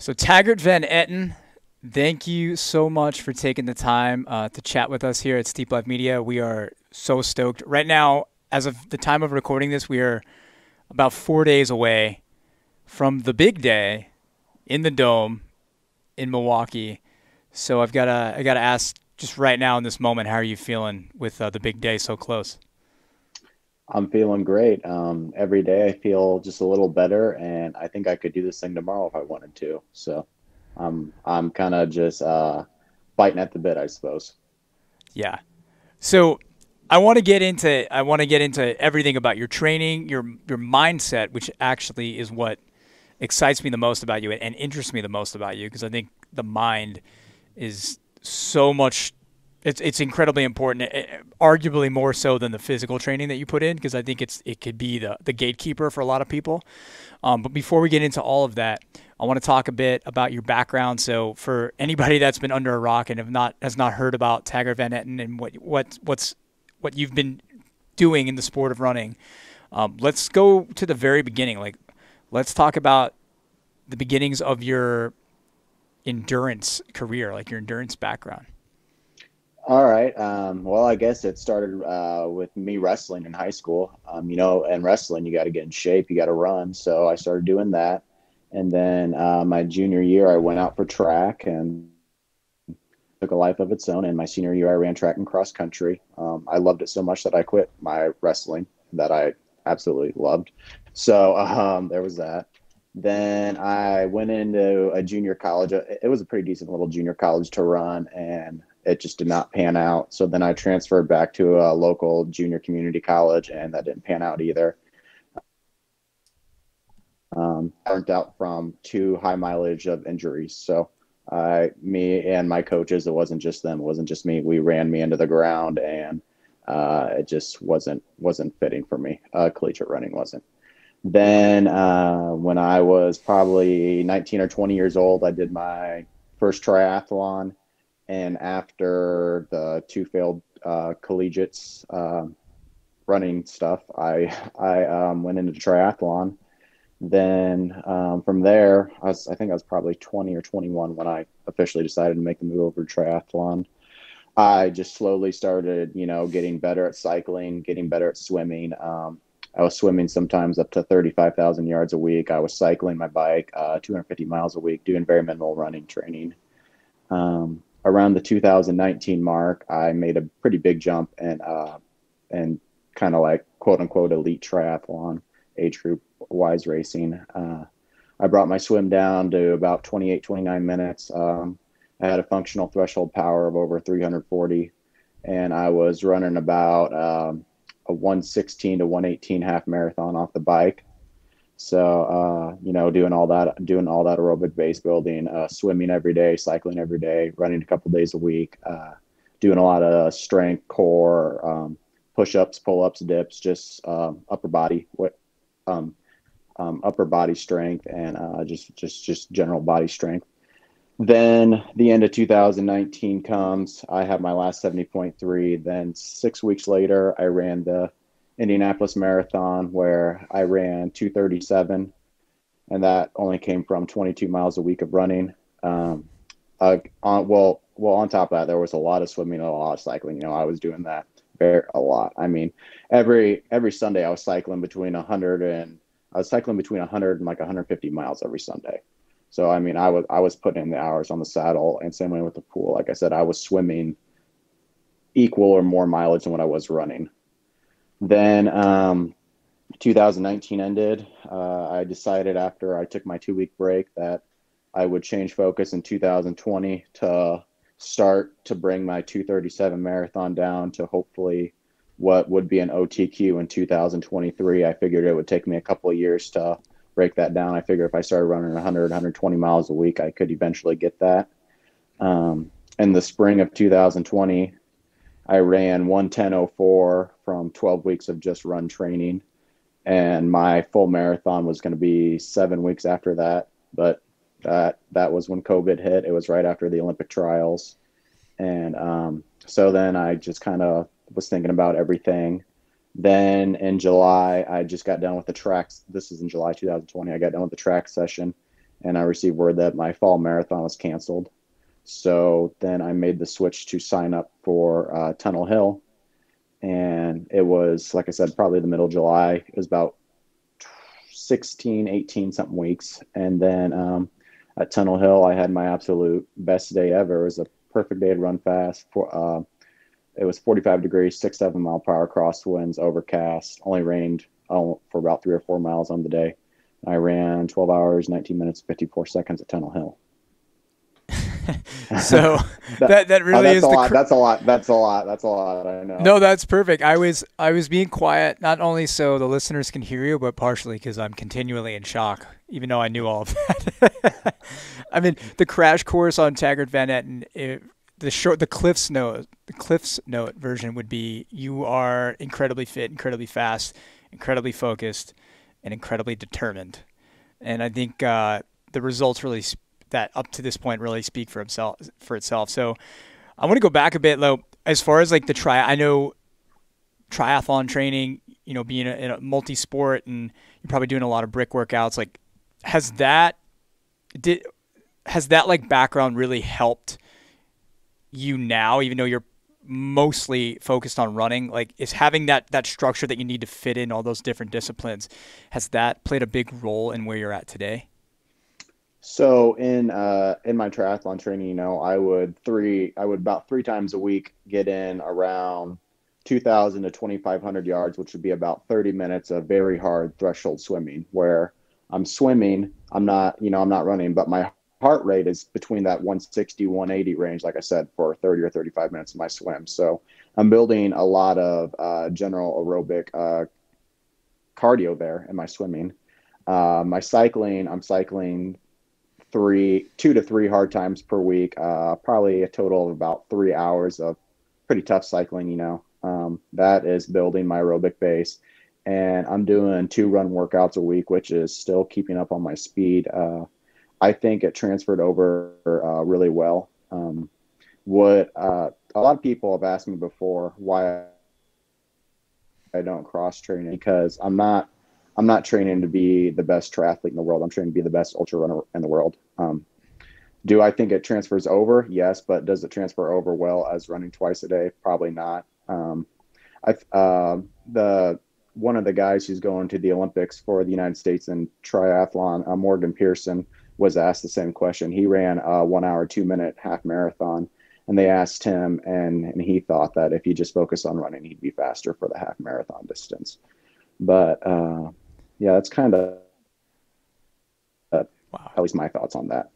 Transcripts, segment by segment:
So Taggart VanEtten, thank you so much for taking the time to chat with us here at Steep Life Media. We are so stoked. Right now, as of the time of recording this, we are about 4 days away from the big day in the Dome in Milwaukee. So I gotta ask just right now in this moment, how are you feeling with the big day so close? I'm feeling great. Every day I feel just a little better, and I think I could do this thing tomorrow if I wanted to. So I'm kind of just biting at the bit, I suppose. Yeah. So I want to get into everything about your training, your mindset, which actually is what excites me the most about you and interests me the most about you because I think the mind is so much. It's incredibly important, arguably more so than the physical training that you put in because I think it could be the gatekeeper for a lot of people. But before we get into all of that, I want to talk a bit about your background. So for anybody that's been under a rock and has not heard about Taggart VanEtten and what you've been doing in the sport of running, let's go to the very beginning. Like, let's talk about the beginnings of your endurance career, like your endurance background. All right. Well, I guess it started with me wrestling in high school. In wrestling, you got to get in shape, you got to run. So I started doing that. And then my junior year, I went out for track and took a life of its own. And my senior year, I ran track and cross country. I loved it so much that I quit my wrestling that I absolutely loved. So there was that. Then I went into a junior college. It was a pretty decent little junior college to run, and it just did not pan out. So then I transferred back to a local junior community college, and that didn't pan out either. Burnt out from too high mileage of injuries. So me and my coaches, it wasn't just them, it wasn't just me. We ran me into the ground, and it just wasn't fitting for me. Collegiate running wasn't. Then when I was probably 19 or 20 years old, I did my first triathlon. And after the two failed collegiates running stuff, I went into triathlon. Then from there, I think I was probably 20 or 21 when I officially decided to make the move over to triathlon. I just slowly started, getting better at cycling, getting better at swimming. I was swimming sometimes up to 35,000 yards a week. I was cycling my bike 250 miles a week, doing very minimal running training. Around the 2019 mark, I made a pretty big jump and kind of like quote unquote elite triathlon age group wise racing. I brought my swim down to about 28, 29 minutes. I had a functional threshold power of over 340, and I was running about a 116 to 118 half marathon off the bike. So, doing all that aerobic base building, swimming every day, cycling every day, running a couple days a week, doing a lot of strength, core, push-ups, pull-ups, dips, just um, upper body strength, and just general body strength. Then the end of 2019 comes. I have my last 70.3. Then 6 weeks later, I ran the Indianapolis Marathon where I ran 2:37, and that only came from 22 miles a week of running. On top of that, there was a lot of swimming and a lot of cycling. I was doing that a lot. I mean, every Sunday I was cycling between 100 and I was cycling between 100 and like 150 miles every Sunday. So I mean, I was putting in the hours on the saddle, and same way with the pool. Like I said, I was swimming equal or more mileage than what I was running. Then 2019 ended. I decided after I took my 2 week break that I would change focus in 2020 to start to bring my 237 marathon down to hopefully what would be an OTQ in 2023. I figured it would take me a couple of years to break that down. I figured if I started running 100, 120 miles a week, I could eventually get that. In the spring of 2020, I ran 1:10:04 from 12 weeks of just run training, and my full marathon was going to be 7 weeks after that. But that was when COVID hit. It was right after the Olympic trials, and so then I just kind of was thinking about everything. Then in July, I just got done with the tracks. This is in July 2020. I got done with the track session, and I received word that my fall marathon was canceled. So then I made the switch to sign up for Tunnel Hill. And it was, like I said, probably the middle of July. It was about 16, 18 something weeks. And then at Tunnel Hill, I had my absolute best day ever. It was a perfect day to run fast. It was 45 degrees, 6-7 mile per hour crosswinds, overcast, only rained for about 3 or 4 miles on the day. I ran 12 hours, 19 minutes, 54 seconds at Tunnel Hill. So that really is a lot. That's a lot. That's a lot. I know. No, that's perfect. I was being quiet, not only so the listeners can hear you, but partially because I'm continually in shock, even though I knew all of that. I mean, the crash course on Taggart VanEtten, the Cliff's Note version would be: you are incredibly fit, incredibly fast, incredibly focused, and incredibly determined. And I think the results really that up to this point really speak for itself. So I want to go back a bit, though, as far as like I know triathlon training, you know, being in a multi-sport, and you're probably doing a lot of brick workouts. Like, has that like background really helped you now, even though you're mostly focused on running? Like, is having that structure that you need to fit in all those different disciplines, has that played a big role in where you're at today? So in my triathlon training, you know, I would about 3 times a week get in around 2,000 to 2,500 yards, which would be about 30 minutes of very hard threshold swimming, where I'm swimming, I'm not running, but my heart rate is between that 160, 180 range, like I said, for 30 or 35 minutes of my swim. So I'm building a lot of general aerobic cardio there in my swimming. My cycling, I'm cycling 2 to 3 hard times per week, probably a total of about 3 hours of pretty tough cycling, you know. That is building my aerobic base. And I'm doing 2 run workouts a week, which is still keeping up on my speed. I think it transferred over really well. A lot of people have asked me before why I don't cross train, because I'm not training to be the best triathlete in the world. I'm training to be the best ultra runner in the world. Do I think it transfers over? Yes, but does it transfer over well as running twice a day? Probably not. One of the guys who's going to the Olympics for the United States in triathlon, Morgan Pearson, was asked the same question. He ran a 1 hour, 2 minute half marathon, and they asked him, and he thought that if he just focused on running, he'd be faster for the half marathon distance. But yeah, that's kind of at least my thoughts on that.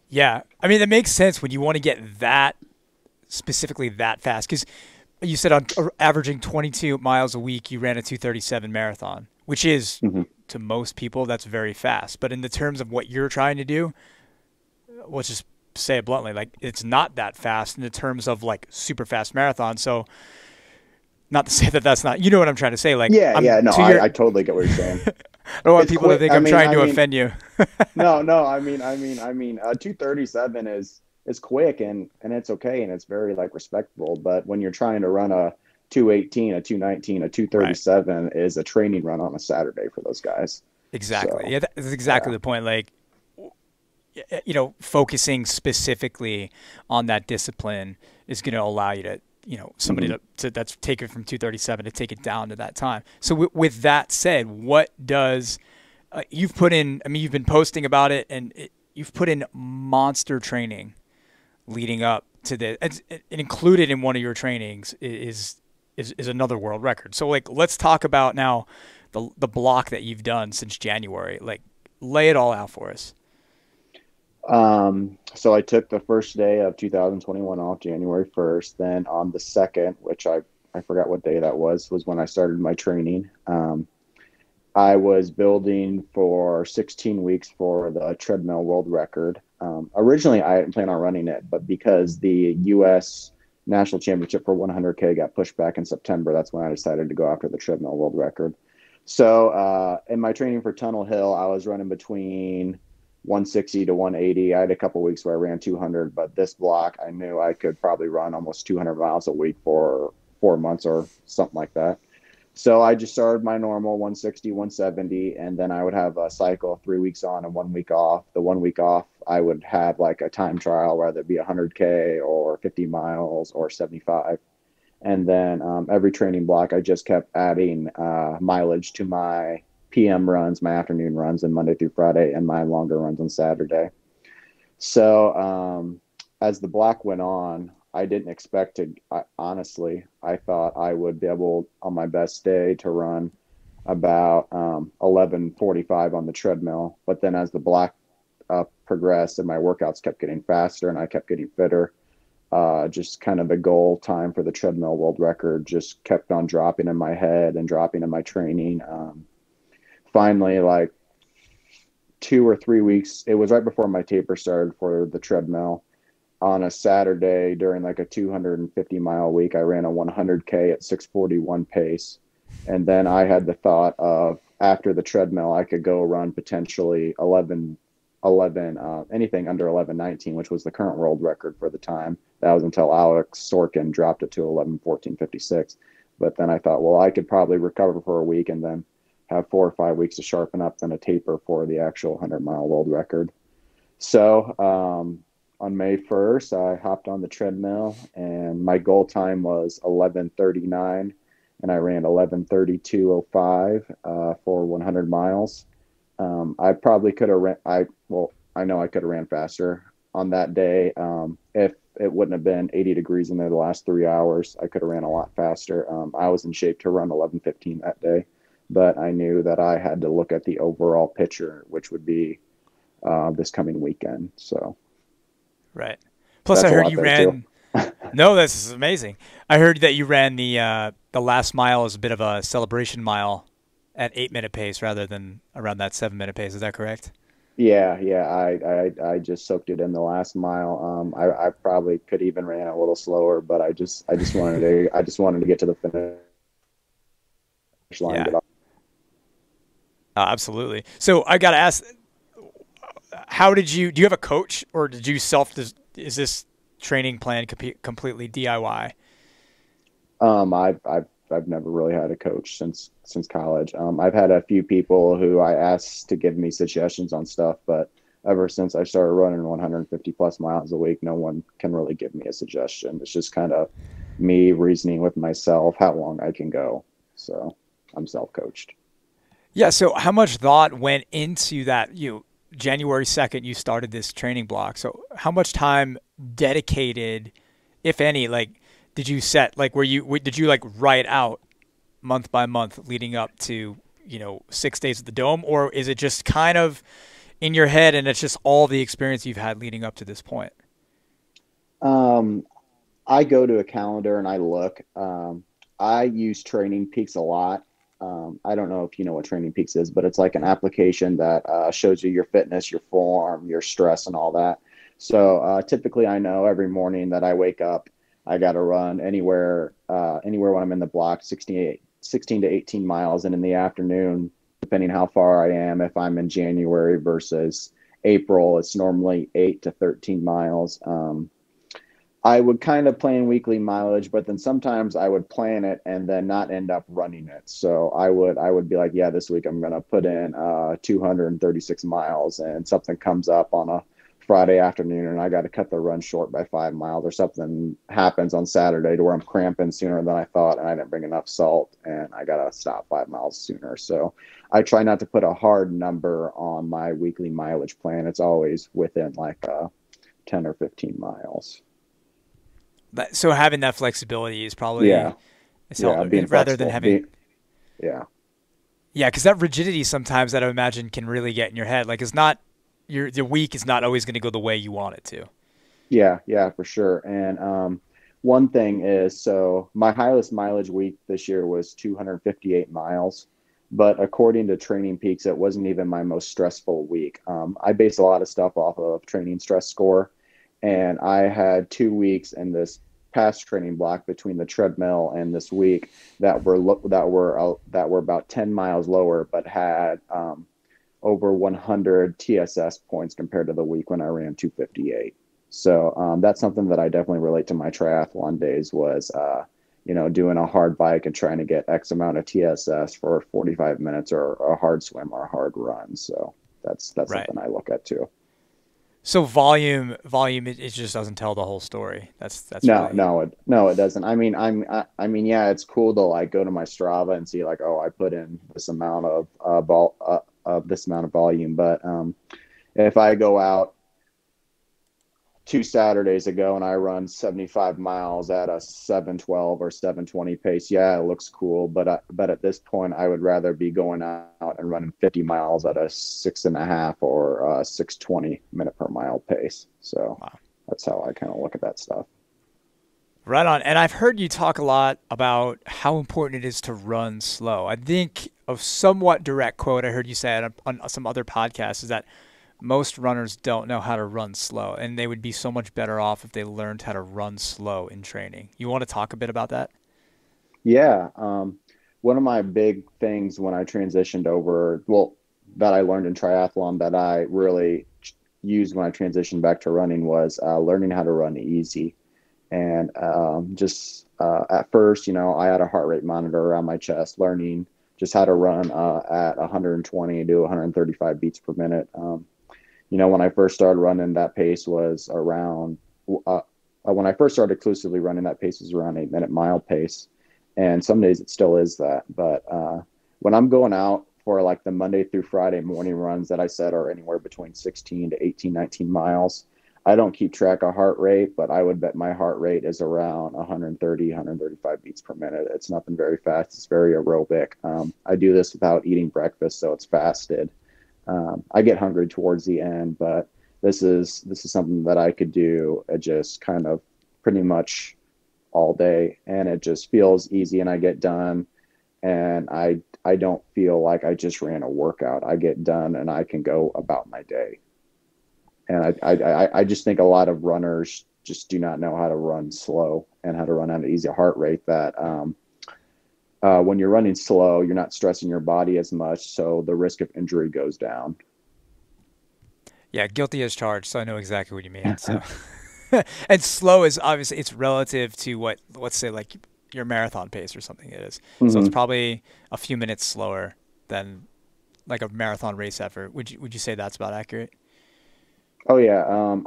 Yeah, I mean, it makes sense when you want to get that specifically that fast, because you said on averaging 22 miles a week, you ran a 2:37 marathon, which is to most people that's very fast. But in the terms of what you're trying to do, let's just say it bluntly, like, it's not that fast in the terms of like super fast marathon. So not to say that that's not, you know what I'm trying to say. Like, I totally get what you're saying. I don't want people to think I'm trying to offend you. No, I mean, 237 is quick and it's okay. And it's very like respectable. But when you're trying to run a 218, a 219, a 237 right, is a training run on a Saturday for those guys. Exactly. So, yeah, that's exactly the point. Like, you know, focusing specifically on that discipline is going to allow you to, you know, somebody to that's take it from 237 to take it down to that time. So with that said, what does you've put in? I mean, you've been posting about it, and you've put in monster training leading up to this. And included in one of your trainings is another world record. So like, let's talk about now the block that you've done since January. Like, lay it all out for us. So I took the first day of 2021 off, January 1st. Then on the 2nd, which I forgot what day that was when I started my training. I was building for 16 weeks for the treadmill world record. Originally I didn't plan on running it, but because the U.S. National Championship for 100K got pushed back in September, that's when I decided to go after the treadmill world record. So, in my training for Tunnel Hill, I was running between 160 to 180. I had a couple weeks where I ran 200, but this block, I knew I could probably run almost 200 miles a week for 4 months or something like that. So I just started my normal 160, 170, and then I would have a cycle 3 weeks on and 1 week off. The 1 week off, I would have like a time trial, whether it be 100K or 50 miles or 75. And then every training block, I just kept adding mileage to my PM runs, my afternoon runs, and Monday through Friday, and my longer runs on Saturday. So as the block went on, I didn't expect to, honestly, I thought I would be able on my best day to run about 11:45 on the treadmill. But then as the block progressed and my workouts kept getting faster and I kept getting fitter, just kind of the goal time for the treadmill world record just kept on dropping in my head and dropping in my training. Finally, like 2 or 3 weeks, it was right before my taper started for the treadmill. On a Saturday during like a 250-mile week, I ran a 100K at 6:41 pace. And then I had the thought of after the treadmill, I could go run potentially 11, anything under 11:19, which was the current world record for the time. That was until Alex Sorkin dropped it to 11:14.56. But then I thought, well, I could probably recover for a week and then have 4 or 5 weeks to sharpen up, then a taper for the actual 100-mile world record. So on May 1st, I hopped on the treadmill and my goal time was 11:39 and I ran 11:32.05 for 100 miles. I probably could have I know I could have ran faster on that day. If it wouldn't have been 80 degrees in there the last 3 hours, I could have ran a lot faster. I was in shape to run 11:15 that day, but I knew that I had to look at the overall picture, which would be this coming weekend. So. Right. Plus, I heard you ran. No, this is amazing. I heard that you ran the last mile as a bit of a celebration mile at 8-minute pace rather than around that 7-minute pace. Is that correct? Yeah. I just soaked it in the last mile. I probably could even ran a little slower, but I just wanted to get to the finish line. Yeah. Absolutely. So I got to ask, how do you have a coach or did you is this training plan completely DIY? I've never really had a coach since college. I've had a few people who I asked to give me suggestions on stuff, but ever since I started running 150 plus miles a week, no one can really give me a suggestion. It's just kind of me reasoning with myself how long I can go. So I'm self-coached. Yeah. So how much thought went into that? January 2nd, you started this training block. So how much time dedicated, if any, like did you set, like did you like write out month by month leading up to, 6 days at the Dome, or is it just kind of in your head and it's just all the experience you've had leading up to this point? I go to a calendar and I look. I use Training Peaks a lot. I don't know if you know what Training Peaks is, but it's like an application that shows you your fitness, your form, your stress, and all that. So typically I know every morning that I wake up, I got to run anywhere when I'm in the block, 16 to 18 miles. And in the afternoon, depending how far I am, if I'm in January versus April, it's normally 8 to 13 miles. I would kind of plan weekly mileage, but then sometimes I would plan it and then not end up running it. So I would be like, yeah, this week I'm going to put in 236 miles, and something comes up on a Friday afternoon and I got to cut the run short by 5 miles, or something happens on Saturday to where I'm cramping sooner than I thought and I didn't bring enough salt and I got to stop 5 miles sooner. So I try not to put a hard number on my weekly mileage plan. It's always within like 10 or 15 miles. So having that flexibility is probably being rather than having yeah, because that rigidity sometimes that I imagine can really get in your head. Like it's not the week is not always going to go the way you want it to. Yeah, for sure. And one thing is, so my highest mileage week this year was 258 miles, but according to Training Peaks, it wasn't even my most stressful week. I base a lot of stuff off of training stress score. And I had 2 weeks in this past training block between the treadmill and this week that were about 10 miles lower, but had over 100 TSS points compared to the week when I ran 258. So that's something that I definitely relate to my triathlon days was, doing a hard bike and trying to get X amount of TSS for 45 minutes, or a hard swim or a hard run. So that's Right. something I look at too. So volume, it just doesn't tell the whole story. That's No, really no, it doesn't. I mean, yeah, it's cool to like go to my Strava and see like, oh, I put in this amount of this amount of volume. But if I go out 2 Saturdays ago and I run 75 miles at a 7:12 or 7:20 pace, yeah, it looks cool. But at this point, I would rather be going out and running 50 miles at a 6.5 or 6:20 minute per mile pace. So wow. that's how I kind of look at that stuff. Right on. And I've heard you talk a lot about how important it is to run slow. I think a somewhat direct quote I heard you say on some other podcasts is that most runners don't know how to run slow, and they would be so much better off if they learned how to run slow in training. You want to talk a bit about that? Yeah. One of my big things when I transitioned over, well, that I learned in triathlon that I really used when I transitioned back to running was learning how to run easy. And just at first, I had a heart rate monitor around my chest, learning just how to run at 120 to 135 beats per minute. When I first started running, that pace was around, when I first started exclusively running, that pace was around 8 minute mile pace. And some days it still is that. But when I'm going out for like the Monday through Friday morning runs that I said are anywhere between 16 to 18, 19 miles, I don't keep track of heart rate, but I would bet my heart rate is around 130, 135 beats per minute. It's nothing very fast. It's very aerobic. I do this without eating breakfast, so it's fasted. I get hungry towards the end, but this is something that I could do just kind of pretty much all day, and it just feels easy, and I get done, and I don't feel like I just ran a workout. I get done and I can go about my day. And I just think a lot of runners just do not know how to run slow and how to run at an easy heart rate. That when you're running slow, you're not stressing your body as much, so the risk of injury goes down. Yeah, guilty as charged, so I know exactly what you mean. So, and slow is obviously it's relative to what, let's say, like your marathon pace or something it is. So it's Mm-hmm. probably a few minutes slower than like a marathon race effort. Would you say that's about accurate? Oh yeah,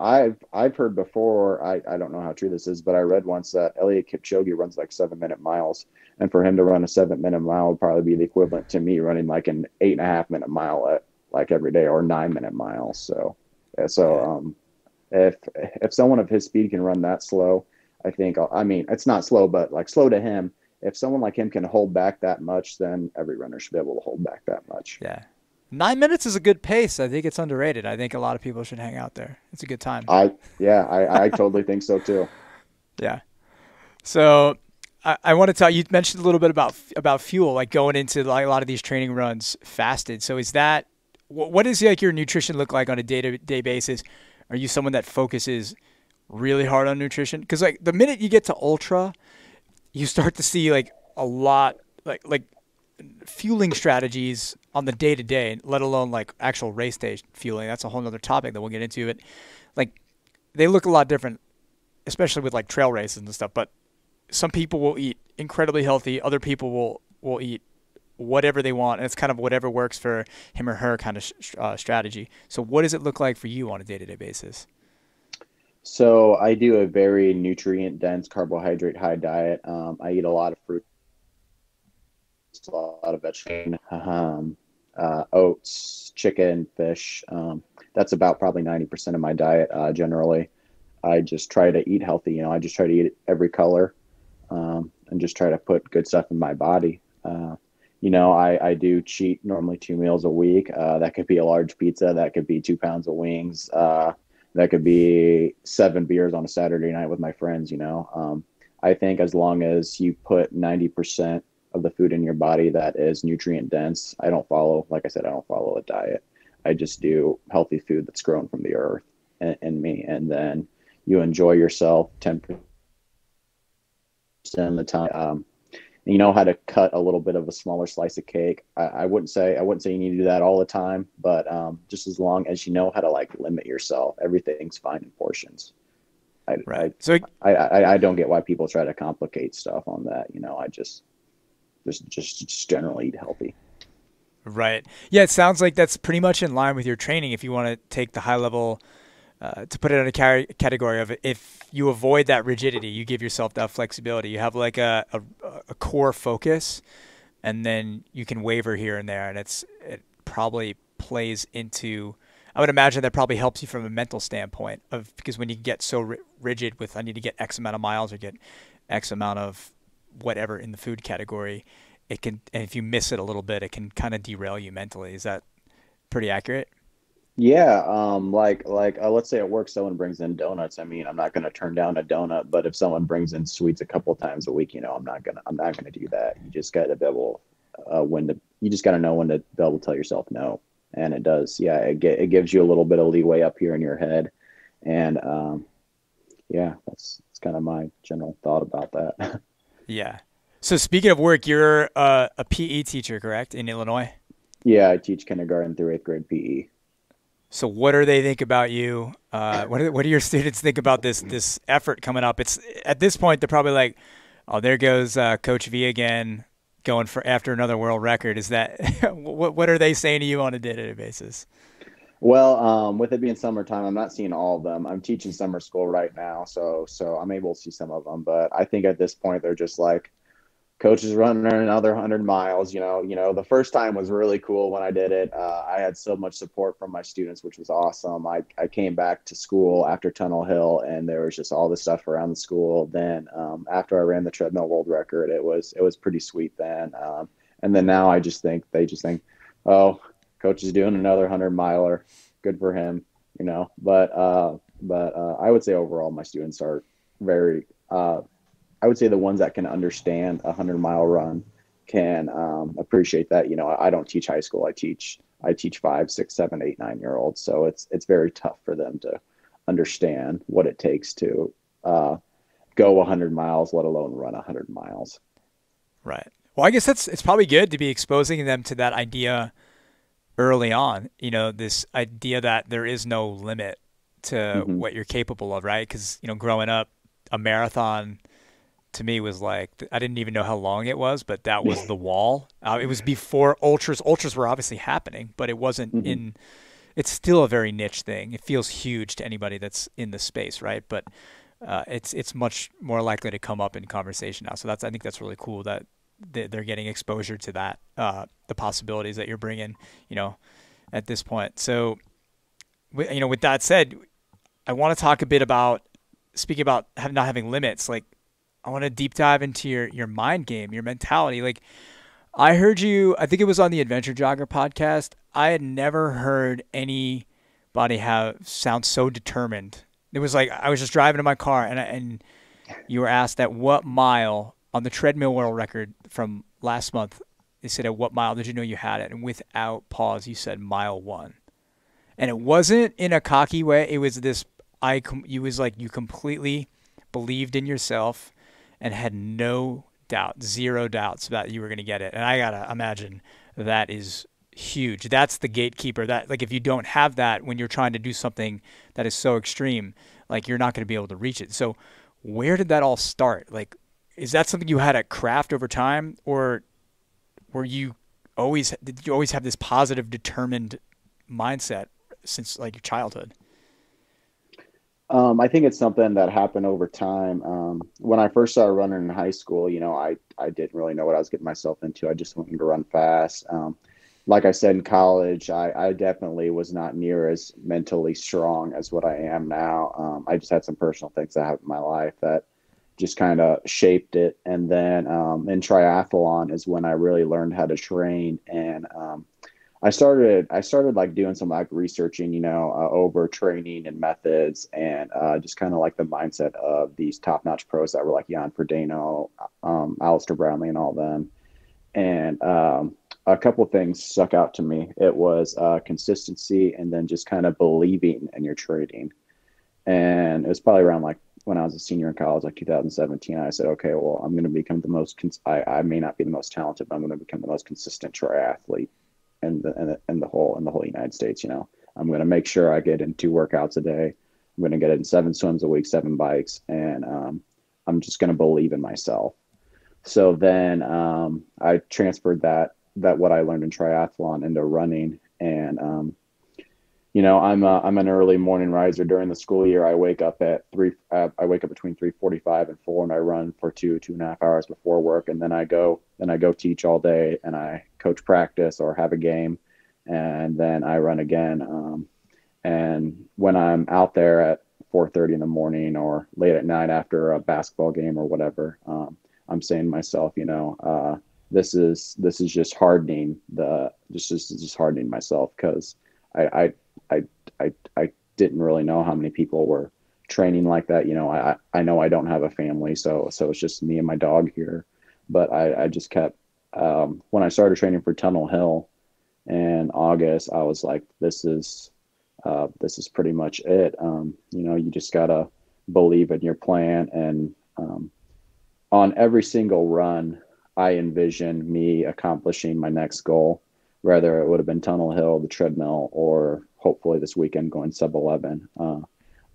I've heard before. I don't know how true this is, but I read once that Eliud Kipchoge runs like 7 minute miles, and for him to run a 7 minute mile would probably be the equivalent to me running like an 8.5 minute mile at like every day, or 9 minute miles. So yeah, Yeah. if someone of his speed can run that slow, I mean it's not slow, but like slow to him. If someone like him can hold back that much, then every runner should be able to hold back that much. Yeah. 9 minutes is a good pace. I think it's underrated. I think a lot of people should hang out there. It's a good time. Yeah, I totally think so too. Yeah. So I want to tell you mentioned a little bit about fuel, like going into like a lot of these training runs fasted. So is that what does like your nutrition look like on a day-to-day basis? Are you someone that focuses really hard on nutrition? Because like the minute you get to ultra, you start to see like a lot like fueling strategies on the day to day, let alone like actual race day fueling. That's a whole other topic that we'll get into. But like they look a lot different, especially with like trail races and stuff. But some people will eat incredibly healthy. Other people will eat whatever they want, and it's kind of whatever works for him or her kind of strategy. So what does it look like for you on a day to day basis? So I do a very nutrient dense, carbohydrate high diet. I eat a lot of fruit, a lot of vegetarian, oats, chicken, fish. That's about probably 90% of my diet generally. I just try to eat healthy. I just try to eat every color, and just try to put good stuff in my body. I do cheat normally 2 meals a week. That could be a large pizza. That could be 2 pounds of wings. That could be 7 beers on a Saturday night with my friends. I think as long as you put 90% of the food in your body that is nutrient dense, like I said, I don't follow a diet. I just do healthy food that's grown from the earth in me. And then you enjoy yourself 10% of the time. You know how to cut a little bit of a smaller slice of cake. I wouldn't say you need to do that all the time, but just as long as you know how to like limit yourself, everything's fine in portions. Right. So I don't get why people try to complicate stuff on that. I just generally eat healthy. right. Yeah, it sounds like that's pretty much in line with your training. If you want to take the high level, to put it in a category of, if you avoid that rigidity, you give yourself that flexibility. You have like a core focus, and then you can waver here and there, and it probably plays into. I would imagine that probably helps you from a mental standpoint of, because when you get so rigid with, I need to get X amount of miles or get X amount of whatever in the food category, it can, and if you miss it a little bit, it can kind of derail you mentally. Is that pretty accurate? Yeah, let's say at work someone brings in donuts. I mean, I'm not going to turn down a donut, but if someone brings in sweets a couple times a week, I'm not gonna do that. You just got to be able you just got to know when to be able to tell yourself no. And it does. Yeah, it gives you a little bit of leeway up here in your head. And yeah, that's kind of my general thought about that. Yeah. So speaking of work, you're a PE teacher, correct, in Illinois? Yeah, I teach kindergarten through eighth grade PE. So what do they think about you? What do your students think about this effort coming up? It's at this point they're probably like, oh, there goes Coach V again, going for after another world record. Is that what are they saying to you on a day-to-day basis? Well, with it being summertime, I'm not seeing all of them. I'm teaching summer school right now, so I'm able to see some of them. But I think at this point they're just like, coach is running another 100 miles. The first time was really cool when I did it. I had so much support from my students, which was awesome. I came back to school after Tunnel Hill, and there was just all this stuff around the school. Then after I ran the treadmill world record, it was pretty sweet then. And then now they just think, oh, coach is doing another 100 miler. Good for him. But I would say overall my students are very. I would say the ones that can understand a 100-mile run can appreciate that. I don't teach high school. I teach 5, 6, 7, 8, 9-year-olds. So it's very tough for them to understand what it takes to go 100 miles, let alone run 100 miles. Right. Well, I guess it's probably good to be exposing them to that idea early on. This idea that there is no limit to Mm-hmm. what you're capable of, right? Because growing up, a marathon to me was like, I didn't even know how long it was, but that was the wall. It was before ultras. Ultras were obviously happening, but it wasn't Mm-hmm. in. It's still a very niche thing. It feels huge to anybody that's in the space, right? But it's much more likely to come up in conversation now. So I think that's really cool that they're getting exposure to that, the possibilities that you're bringing, at this point. So, with that said, I want to talk a bit about, speaking about not having limits. Like, I want to deep dive into your mind game, your mentality. Like, I heard you, I think it was on the Adventure Jogger podcast. I had never heard anybody sound so determined. It was like, I was just driving in my car, and you were asked at what mile on the treadmill world record from last month. They said, at what mile did you know you had it? And without pause, you said mile 1. And it wasn't in a cocky way. It was this, you was like, you completely believed in yourself and had no doubt, zero doubts that you were going to get it. And I got to imagine that is huge. That's the gatekeeper. That, like, if you don't have that when you're trying to do something that is so extreme, like, you're not going to be able to reach it. So where did that all start? Like, is that something you had at craft over time, or did you always have this positive, determined mindset since like your childhood? I think it's something that happened over time. When I first started running in high school, I didn't really know what I was getting myself into. I just wanted to run fast. Like I said, in college, I definitely was not near as mentally strong as what I am now. I just had some personal things that happened in my life that just kind of shaped it. And then in triathlon is when I really learned how to train. And I started like doing some like researching, over training and methods, and just kind of like the mindset of these top-notch pros that were like Jan Frodeno, Alistair Brownlee, and all them. And a couple things stuck out to me. It was consistency, and then just kind of believing in your training. And it was probably around like when I was a senior in college, like 2017. I said, okay, well, I'm going to become the most. I may not be the most talented, but I'm going to become the most consistent triathlete in the whole United States. I'm going to make sure I get in 2 workouts a day. I'm going to get in 7 swims a week, 7 bikes, and I'm just going to believe in myself. So then I transferred that what I learned in triathlon into running, and I'm an early morning riser during the school year. I wake up at I wake up between 3:45 and 4, and I run for 2.5 hours before work, and then I go teach all day, and I coach practice or have a game, and then I run again. And when I'm out there at 4:30 in the morning or late at night after a basketball game or whatever, I'm saying to myself, this is just hardening just hardening myself, because I I didn't really know how many people were training like that. I know I don't have a family, so it's just me and my dog here. But I just kept, when I started training for Tunnel Hill in August, I was like, this is pretty much it. You just gotta believe in your plan, and on every single run, I envision me accomplishing my next goal, whether it would have been Tunnel Hill, the treadmill, or hopefully this weekend going sub 11.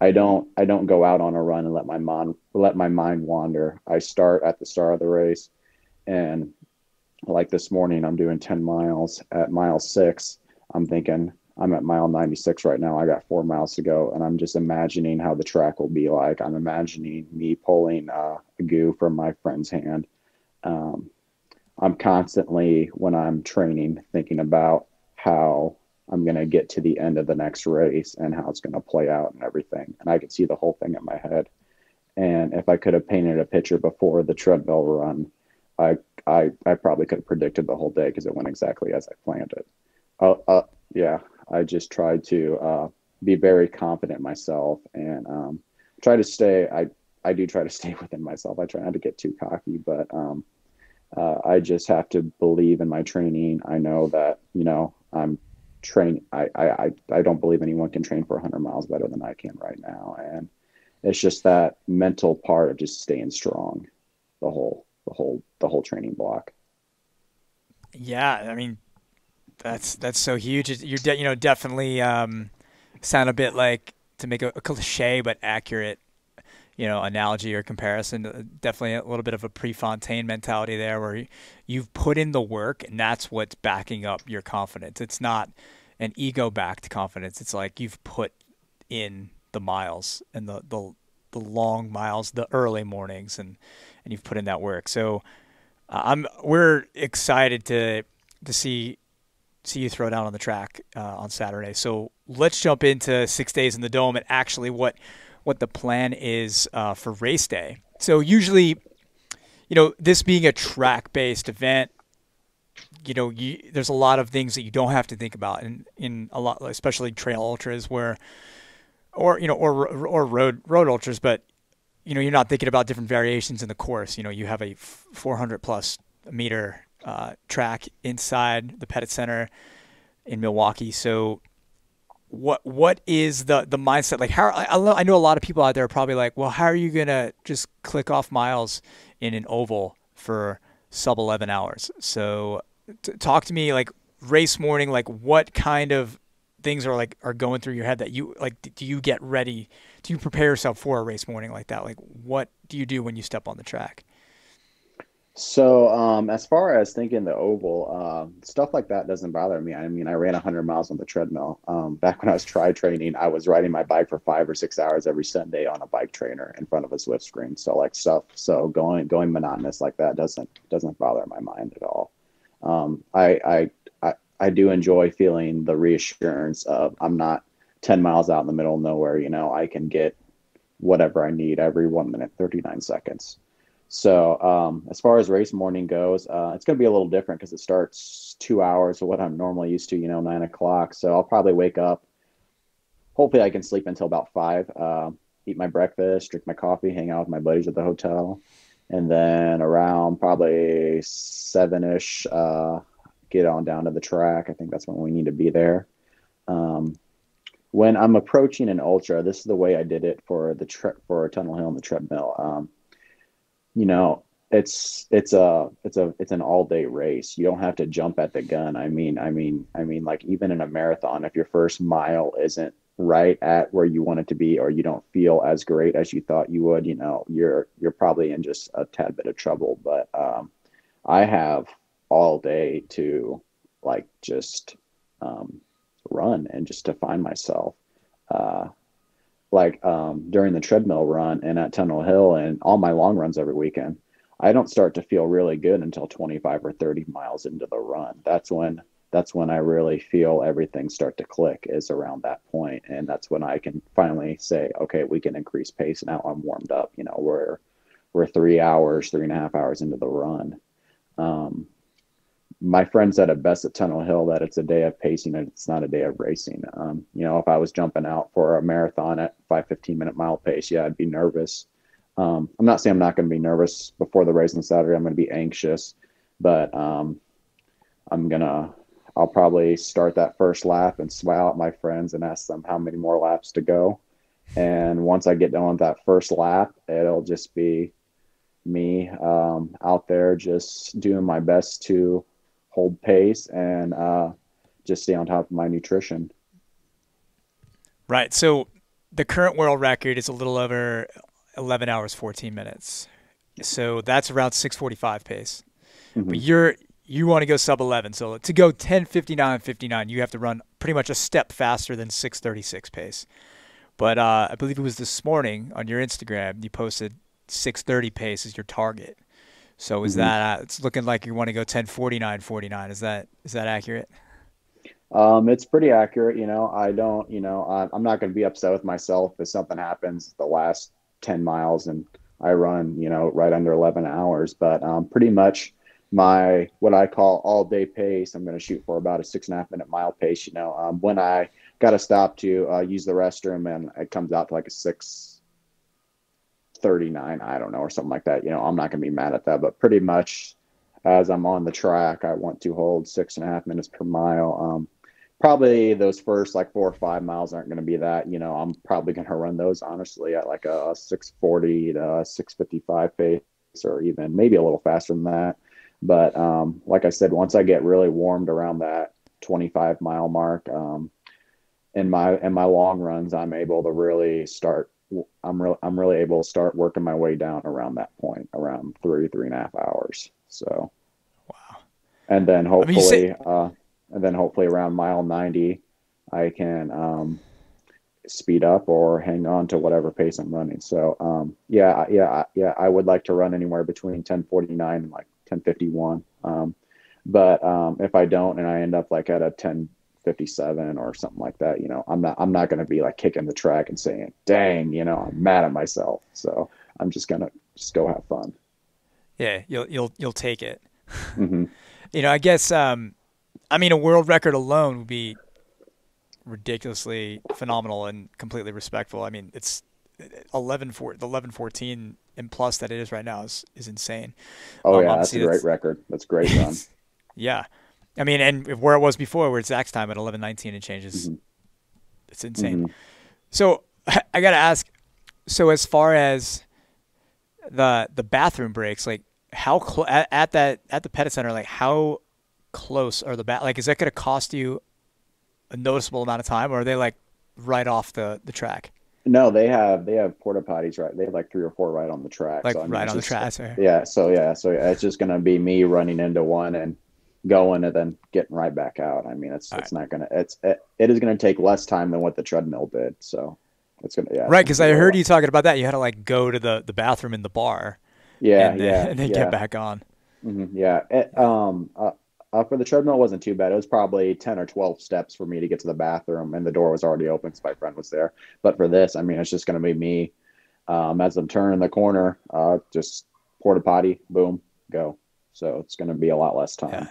I don't go out on a run and let my mind wander. I start at the start of the race, and like this morning, I'm doing 10 miles. At mile 6, I'm thinking I'm at mile 96 right now. I got 4 miles to go, and I'm just imagining how the track will be like. I'm imagining me pulling a goo from my friend's hand. I'm constantly, when I'm training, thinking about how I'm going to get to the end of the next race and how it's going to play out and everything. And I could see the whole thing in my head. And if I could have painted a picture before the treadmill run, I probably could have predicted the whole day, because it went exactly as I planned it. Yeah, I just tried to be very confident in myself, and try to stay. I do try to stay within myself. I try not to get too cocky, but I just have to believe in my training. I know that, I'm trained. I don't believe anyone can train for 100 miles better than I can right now. And it's just that mental part of just staying strong, the whole training block. Yeah, I mean, that's so huge. You're definitely sound a bit like, to make a cliche but accurate, analogy or comparison. Definitely a little bit of a Prefontaine mentality there, where you've put in the work, and that's what's backing up your confidence. It's not an ego-backed confidence. It's like you've put in the miles and the long miles, the early mornings, and you've put in that work. So we're excited to see you throw down on the track on Saturday. So let's jump into 6 days in the Dome and actually what the plan is for race day. So usually, this being a track-based event, there's a lot of things that you don't have to think about in a lot, especially trail ultras, or road ultras, but you're not thinking about different variations in the course. You have a 400 plus meter track inside the Pettit Center in Milwaukee. So what is the mindset? Like, how I know a lot of people out there are probably like, well, how are you gonna just click off miles in an oval for sub 11 hours? So talk to me, like, race morning, like what kind of things are going through your head that you like? Do you get ready? Do you prepare yourself for a race morning like that? Like, what do you do when you step on the track? So, as far as thinking the oval, stuff like that doesn't bother me. I mean, I ran 100 miles on the treadmill. Back when I was training, I was riding my bike for 5 or 6 hours every Sunday on a bike trainer in front of a Swift screen. So, like, going monotonous like that doesn't bother my mind at all. I do enjoy feeling the reassurance of I'm not 10 miles out in the middle of nowhere. I can get whatever I need every 1 minute, 39 seconds. So as far as race morning goes, it's going to be a little different because it starts 2 hours of what I'm normally used to, 9 o'clock. So I'll probably wake up. Hopefully I can sleep until about 5, eat my breakfast, drink my coffee, hang out with my buddies at the hotel. And then around probably 7-ish, get on down to the track. I think that's when we need to be there. When I'm approaching an ultra, this is the way I did it for for Tunnel Hill and the treadmill. It's an all day race. You don't have to jump at the gun. I mean, like, even in a marathon, if your first mile isn't right at where you want it to be, or you don't feel as great as you thought you would, you're probably in just a tad bit of trouble. But I have all day to like just run and just to find myself. Uh, during the treadmill run and at Tunnel Hill and all my long runs every weekend, I don't start to feel really good until 25 or 30 miles into the run. That's when I really feel everything start to click, is around that point. And that's when I can finally say, okay, we can increase pace. Now I'm warmed up. We're 3 hours, 3.5 hours into the run. My friend said it best at Tunnel Hill that it's a day of pacing and it's not a day of racing. If I was jumping out for a marathon at 5:15-minute mile pace, yeah, I'd be nervous. I'm not saying I'm not going to be nervous before the race on Saturday. I'm going to be anxious, but I'll probably start that first lap and smile at my friends and ask them how many more laps to go. And once I get done with that first lap, it'll just be me out there just doing my best to hold pace and just stay on top of my nutrition. Right. So the current world record is a little over 11 hours, 14 minutes. So that's around 6:45 pace. Mm-hmm. But you want to go sub 11. So to go 10:59:59, you have to run pretty much a step faster than 6:36 pace. But I believe it was this morning on your Instagram, you posted 6:30 pace is your target. So is that it's looking like you want to go 10:49:49? Is that accurate? It's pretty accurate. I don't, I'm not going to be upset with myself if something happens the last 10 miles and I run, right under 11 hours. But pretty much what I call all day pace, I'm going to shoot for about a 6.5-minute mile pace. When I got to stop to use the restroom and it comes out to like a 6:39, I don't know, or something like that. I'm not going to be mad at that, but pretty much as I'm on the track, I want to hold 6.5 minutes per mile. Probably those first like 4 or 5 miles aren't going to be that. I'm probably going to run those honestly at like a 6:40 to 6:55 pace, or even maybe a little faster than that. But like I said, once I get really warmed around that 25-mile mark, in my long runs, I'm able to really start. I'm really able to start working my way down around that point, around 3.5 hours. So, wow. And then hopefully, around mile 90, I can speed up or hang on to whatever pace I'm running. So, I would like to run anywhere between 10:49 and like 10:51. But if I don't and I end up like at a 10:57 or something like that, I'm not going to be like kicking the track and saying, dang, I'm mad at myself. So I'm just going to go have fun. Yeah. You'll take it. Mm-hmm. I guess, a world record alone would be ridiculously phenomenal and completely respectful. I mean, it's 11:14 and plus that it is right now is insane. Oh yeah, that's a great record. That's a great run. Yeah. And where it was before, where it's Zach's time at 11:19 and changes, it's insane. Mm-hmm. So I got to ask, so as far as the bathroom breaks, like how at the Pettit Center, like how close are the like is that going to cost you a noticeable amount of time, or are they like right off the track? No, they have porta potties right. They have like 3 or 4 right on the track. Like so, right on the track. Yeah. So it's just going to be me running into one and going and then getting right back out. It's not going to, it is going to take less time than what the treadmill did. So it's going to, Right. Cause I heard you talking about that. You had to like go to the bathroom in the bar. And then get back on. Mm-hmm, yeah. For the treadmill, it wasn't too bad. It was probably 10 or 12 steps for me to get to the bathroom, and the door was already open because my friend was there. But for this, it's just going to be me as I'm turning the corner, just porta potty, boom, go. So it's going to be a lot less time.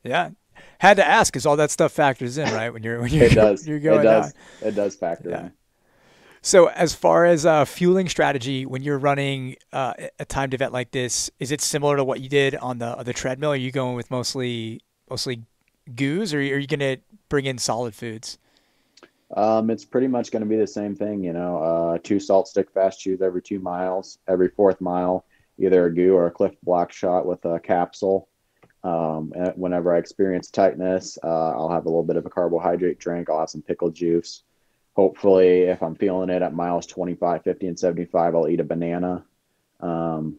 Yeah. Had to ask because all that stuff factors in, right? When you're it does. You're going it does factor in. So as far as fueling strategy, when you're running a timed event like this, is it similar to what you did on the treadmill? Are you going with mostly goos, or are you going to bring in solid foods? It's pretty much going to be the same thing, 2 salt stick fast chews every 2 miles. Every 4th mile, either a goo or a Cliff Block shot with a capsule. And whenever I experience tightness, I'll have a little bit of a carbohydrate drink. I'll have some pickle juice. hopefully if I'm feeling it at miles 25, 50, and 75, I'll eat a banana. Um,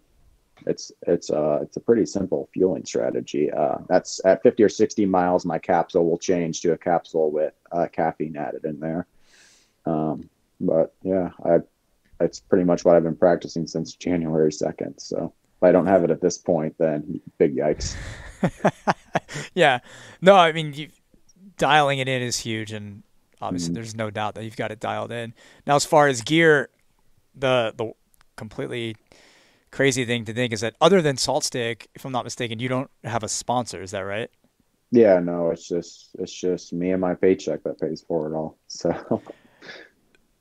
it's a pretty simple fueling strategy. That's at 50 or 60 miles, my capsule will change to a capsule with caffeine added in there. But yeah, that's pretty much what I've been practicing since January 2nd. So if I don't have it at this point, then big yikes. Yeah. No, I mean, dialing it in is huge, and obviously there's no doubt that you've got it dialed in. Now, as far as gear, the completely crazy thing to think is that other than Salt Stick, if I'm not mistaken, you don't have a sponsor. Is that right? Yeah, no, it's just me and my paycheck that pays for it all. So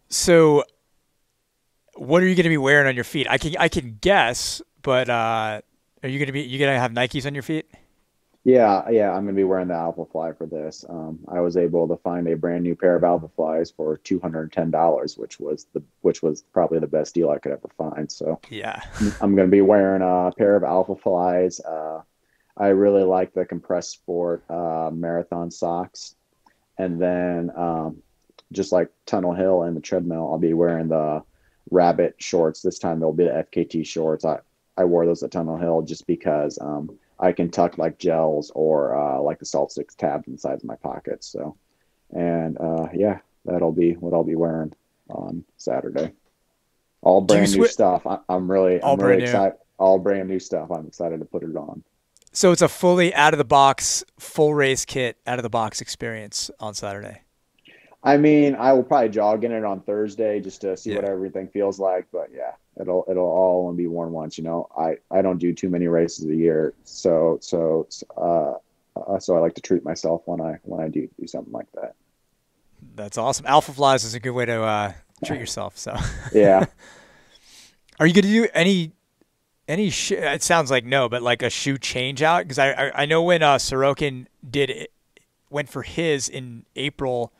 So, what are you going to be wearing on your feet? I can guess, but are you gonna have Nikes on your feet? yeah, I'm gonna be wearing the Alpha Fly for this. I was able to find a brand new pair of Alpha Flies for $210, which was probably the best deal I could ever find. So Yeah. I'm gonna be wearing a pair of Alpha Flies. I really like the Compressed Sport marathon socks, and then just like Tunnel Hill and the treadmill, I'll be wearing the Rabbit shorts. This time they'll be the FKT shorts. I wore those at Tunnel Hill just because I can tuck like gels or like the Salt Sticks tabs inside my pockets. So, and yeah, that'll be what I'll be wearing on Saturday. All Do you brand new stuff. I'm all really brand new? excited. All brand new stuff. I'm excited to put it on. So it's a fully out of the box, full race kit, out of the box experience on Saturday. I mean, I will probably jog in it on Thursday just to see what Yeah. everything feels like. But yeah, it'll all only be worn once. I don't do too many races a year, so I like to treat myself when I do something like that. That's awesome. Alpha Flies is a good way to treat yourself. So, Yeah. are you going to do it sounds like no, but like a shoe change out? Because I know when Sorokin went for his in April,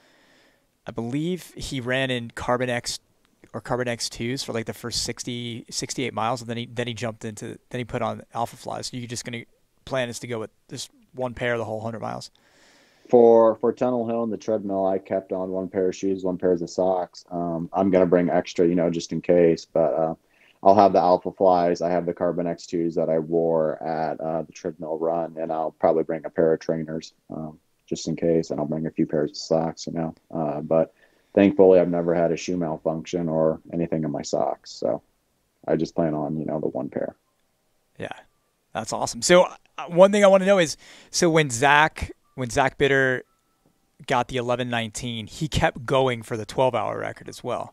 I believe he ran in Carbon X or Carbon X2s for like the first 68 miles, and then he then he put on Alpha Flies. So you're just going to plan is to go with just one pair the whole 100 miles. For Tunnel Hill and the treadmill, I kept on one pair of shoes, one pair of socks. I'm gonna bring extra, just in case. But I'll have the Alpha Flies. I have the Carbon X2s that I wore at the treadmill run, and I'll probably bring a pair of trainers just in case, and I'll bring a few pairs of socks. But thankfully, I've never had a shoe malfunction or anything in my socks, so I just plan on the one pair. Yeah, that's awesome. So one thing I want to know is, so when Zach Bitter got the 11:19, he kept going for the 12-hour record as well.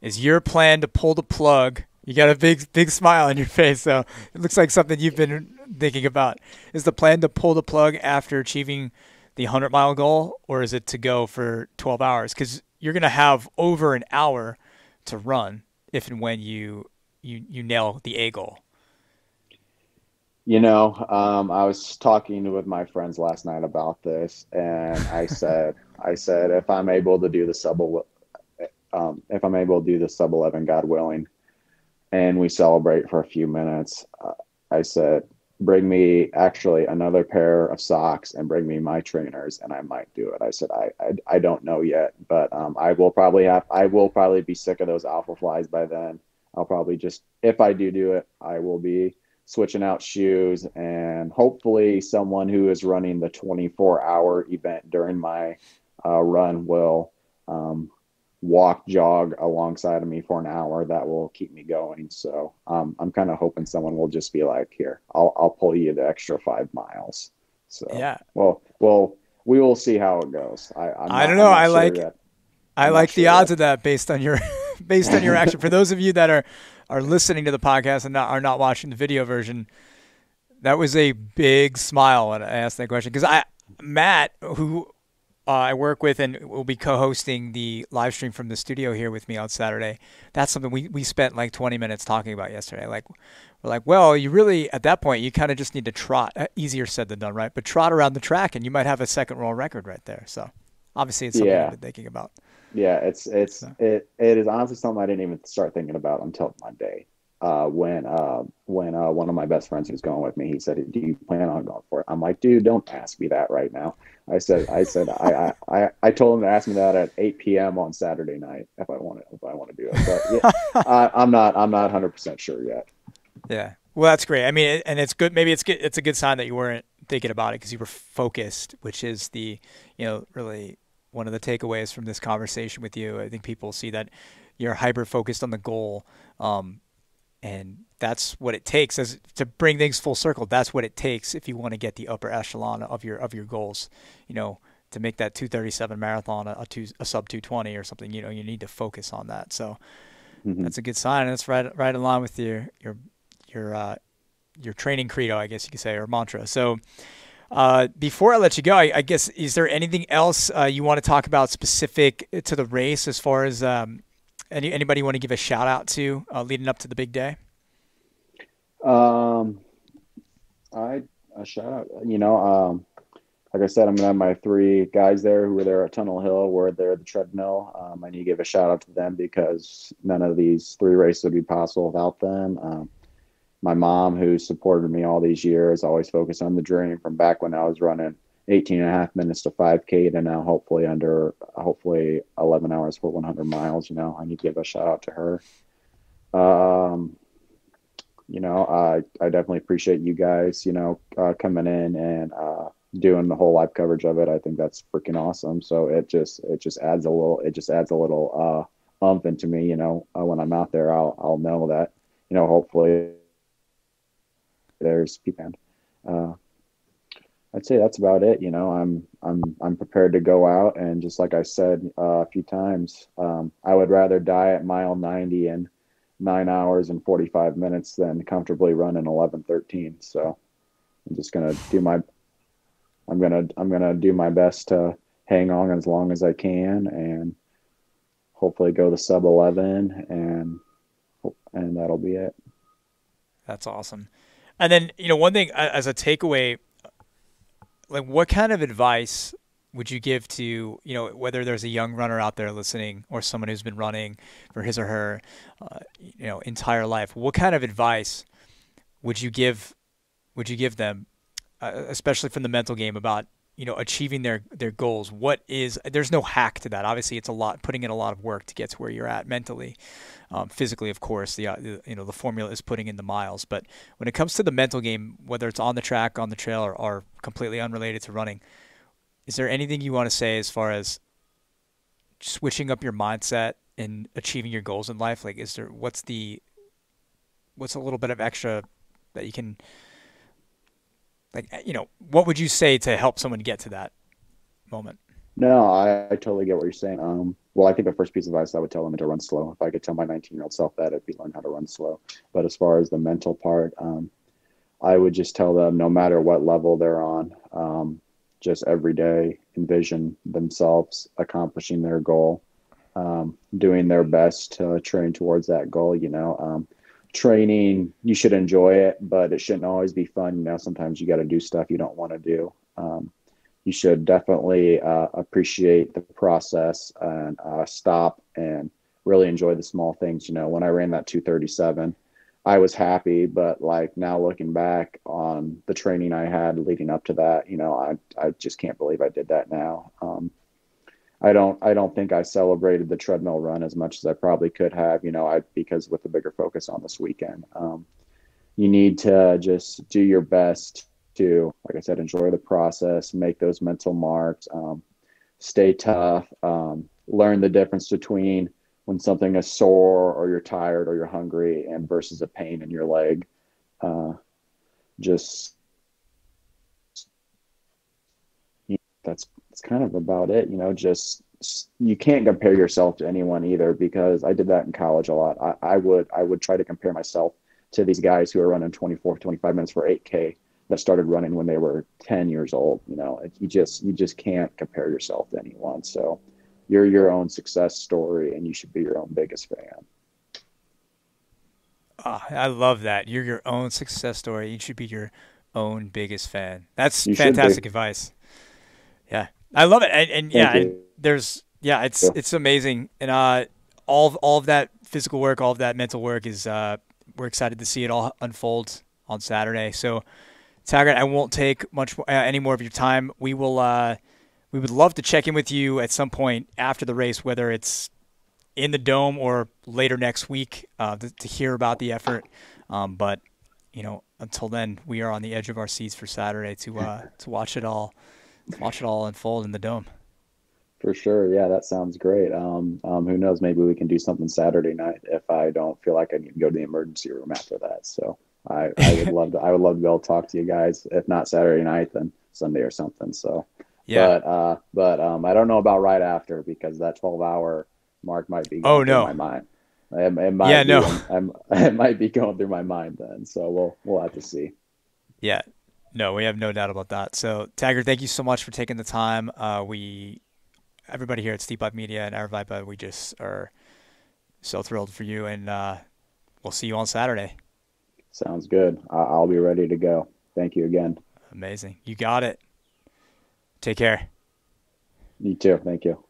Is your plan to pull the plug? You got a big smile on your face, so it looks like something you've been thinking about. Is the plan to pull the plug after achieving the 100-mile goal, or is it to go for 12 hours? Because you're going to have over an hour to run if and when you nail the A goal. I was talking with my friends last night about this, and I said, if I'm able to do the sub 11, God willing, and we celebrate for a few minutes, I said, bring me actually another pair of socks and bring me my trainers, and I might do it. I said, I don't know yet, but I will probably be sick of those Alpha Flies by then. I'll probably just, if I do it, I will be switching out shoes, and hopefully someone who is running the 24-hour event during my run will jog alongside of me for an hour. That will keep me going. So I'm kind of hoping someone will just be like, here, I'll pull you the extra 5 miles. So Yeah. well, we will see how it goes. I don't know. I'm not sure yet. I I'm not like the sure odds yet. of that based on your action. For those of you that are listening to the podcast and are not watching the video version, that was a big smile when I asked that question, because Matt, who I work with and will be co-hosting the live stream from the studio here with me on Saturday. That's something we spent like 20 minutes talking about yesterday. Like, we're like, well, you really, at that point, you kind of just need to trot. Easier said than done, right? But trot around the track and you might have a second world record right there. So obviously it's something you've Yeah. been thinking about. Yeah, So, it is honestly something I didn't even start thinking about until Monday. when one of my best friends who's going with me, he said, "Do you plan on going for it?" I'm like, "Dude, don't ask me that right now." I told him to ask me that at 8 p.m. on Saturday night if I want to do it. But yeah, I'm not 100% sure yet. Yeah. Well, that's great. I mean, and it's good. Maybe it's a good sign that you weren't thinking about it because you were focused, which is really one of the takeaways from this conversation with you. I think people see that you're hyper focused on the goal. And that's what it takes to bring things full circle. That's what it takes if you want to get the upper echelon of your goals, to make that 2:37 marathon a sub 2:20 or something, you need to focus on that. So that's a good sign. And it's right along with your training credo, I guess you could say, or mantra. So before I let you go, I guess, is there anything else you want to talk about specific to the race as far as anybody you want to give a shout out to leading up to the big day? A shout out, like I said, I'm gonna have my 3 guys there who were there at Tunnel Hill, were there at the treadmill. I need to give a shout out to them because none of these 3 races would be possible without them. My mom, who supported me all these years, always focused on the dream from back when I was running 18 and a half minutes to 5K to now hopefully 11 hours for 100 miles. I need to give a shout out to her. I definitely appreciate you guys, coming in and doing the whole live coverage of it. I think that's freaking awesome. So it just adds a little umph into me, when I'm out there, I'll know that, hopefully there's people. I'd say that's about it. I'm prepared to go out, and just like I said a few times, I would rather die at mile 90 in 9 hours and 45 minutes than comfortably run in 11:13. So I'm just gonna do my best to hang on as long as I can, and hopefully go the sub 11, and that'll be it. That's awesome. And then one thing as a takeaway. Like, what kind of advice would you give to, whether there's a young runner out there listening or someone who's been running for his or her, entire life? What kind of advice would you give them, especially from the mental game, about, achieving their goals? There's no hack to that. Obviously, it's putting in a lot of work to get to where you're at mentally. Physically, of course, the formula is putting in the miles. But when it comes to the mental game, whether it's on the track, on the trail, or completely unrelated to running, is there anything you want to say as far as switching up your mindset and achieving your goals in life? Like, what's a little bit of extra that you can, what would you say to help someone get to that moment? No, I totally get what you're saying. Well, I think the first piece of advice I would tell them is to run slow. If I could tell my 19-year-old self that, it'd be learn how to run slow. But as far as the mental part, I would just tell them, no matter what level they're on, just every day envision themselves accomplishing their goal, doing their best to train towards that goal. Training, you should enjoy it, but it shouldn't always be fun. Sometimes you got to do stuff you don't want to do. You should definitely appreciate the process and stop and really enjoy the small things. When I ran that 2:37, I was happy, but like now looking back on the training I had leading up to that, I just can't believe I did that now. I don't think I celebrated the treadmill run as much as I probably could have, because with the bigger focus on this weekend. You need to just do your best to, like I said, enjoy the process, make those mental marks, stay tough, learn the difference between when something is sore or you're tired or you're hungry and versus a pain in your leg. That's kind of about it. Just you can't compare yourself to anyone either, because I did that in college a lot. I would try to compare myself to these guys who are running 24, 25 minutes for 8K that started running when they were 10 years old. You just can't compare yourself to anyone. So you're your own success story, and you should be your own biggest fan. Oh, I love that. You're your own success story. You should be your own biggest fan. That's You should fantastic be. advice. Yeah, I love it. And Thank yeah, and you. it's amazing. And all of that physical work, all of that mental work is we're excited to see it all unfold on Saturday. So, Taggart, I won't take much any more of your time. We will. We would love to check in with you at some point after the race, whether it's in the Dome or later next week, to hear about the effort. But until then, we are on the edge of our seats for Saturday to watch it all unfold in the Dome. For sure. Yeah, that sounds great. Who knows? Maybe we can do something Saturday night if I don't feel like I need to go to the emergency room after that. So I would love to. I would love to be able to talk to you guys. If not Saturday night, then Sunday or something. So yeah. But I don't know about right after, because that 12-hour mark might be going through my mind. It might be going through my mind then. So we'll have to see. Yeah. No, we have no doubt about that. So Taggart, thank you so much for taking the time. Everybody here at Steep Up Media and Aravaipa, we just are so thrilled for you, and we'll see you on Saturday. Sounds good. I'll be ready to go. Thank you again. Amazing. You got it. Take care. You too. Thank you.